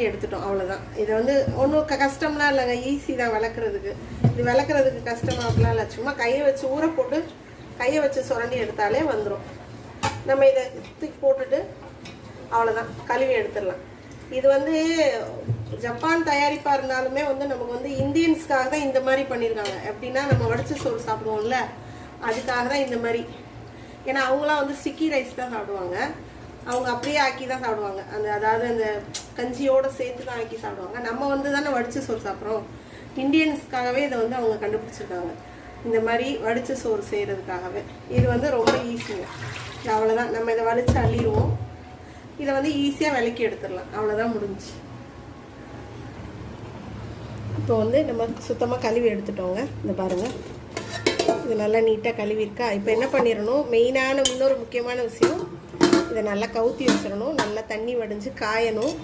எடுத்துட்டோம் அவ்வளோதான். இதை வந்து ஒன்றும் கஷ்டம்லாம் இல்லைங்க, ஈஸி தான் விளக்குறதுக்கு. இது விளக்குறதுக்கு கஷ்டமாக அப்படிலாம் இல்லை, சும்மா கையை வச்சு ஊற போட்டு கையை வச்சு சுரண்டி எடுத்தாலே வந்துடும். நம்ம இதை தூக்கி போட்டுட்டு அவ்வளோதான் கழுவி எடுத்துடலாம். இது வந்து ஜப்பான் தயாரிப்பாக இருந்தாலுமே வந்து நமக்கு வந்து இந்தியன்ஸ்க்காக தான் இந்த மாதிரி பண்ணியிருக்காங்க. எப்படின்னா நம்ம வடிச்ச சோறு சாப்பிடுவோம்ல, அதுக்காக தான் இந்த மாதிரி. ஏன்னா அவங்களாம் வந்து ஸ்டிக்கி ரைஸ் தான் சாப்பிடுவாங்க, அவங்க அப்படியே ஆக்கி தான் சாப்பிடுவாங்க. அதாவது அந்த கஞ்சியோடு சேர்த்து தான் ஆக்கி சாப்பிடுவாங்க. நம்ம வந்து தானே வடிச்ச சோறு சாப்பிட்றோம். இந்தியன்ஸ்க்காகவே இதை வந்து அவங்க கண்டுபிடிச்சிருக்காங்க, இந்த மாதிரி வடிச்ச சோறு செய்கிறதுக்காகவே. இது வந்து ரொம்ப ஈஸிங்க. அவ்வளோதான், நம்ம இதை வடித்து அள்ளிடுவோம். இதை வந்து ஈஸியாக விளக்கி எடுத்துடலாம், அவ்வளோதான், முடிஞ்சு. இப்போ வந்து நம்ம சுத்தமாக கழுவி எடுத்துட்டோங்க. இந்த பாருங்கள், இது நல்லா நீட்டாக கழுவிருக்கா. இப்போ என்ன பண்ணிடணும், மெயினான இன்னொரு முக்கியமான விஷயம், இதை நல்லா கவுத்தி வச்சிடணும். நல்லா தண்ணி வடிஞ்சு காயணும்.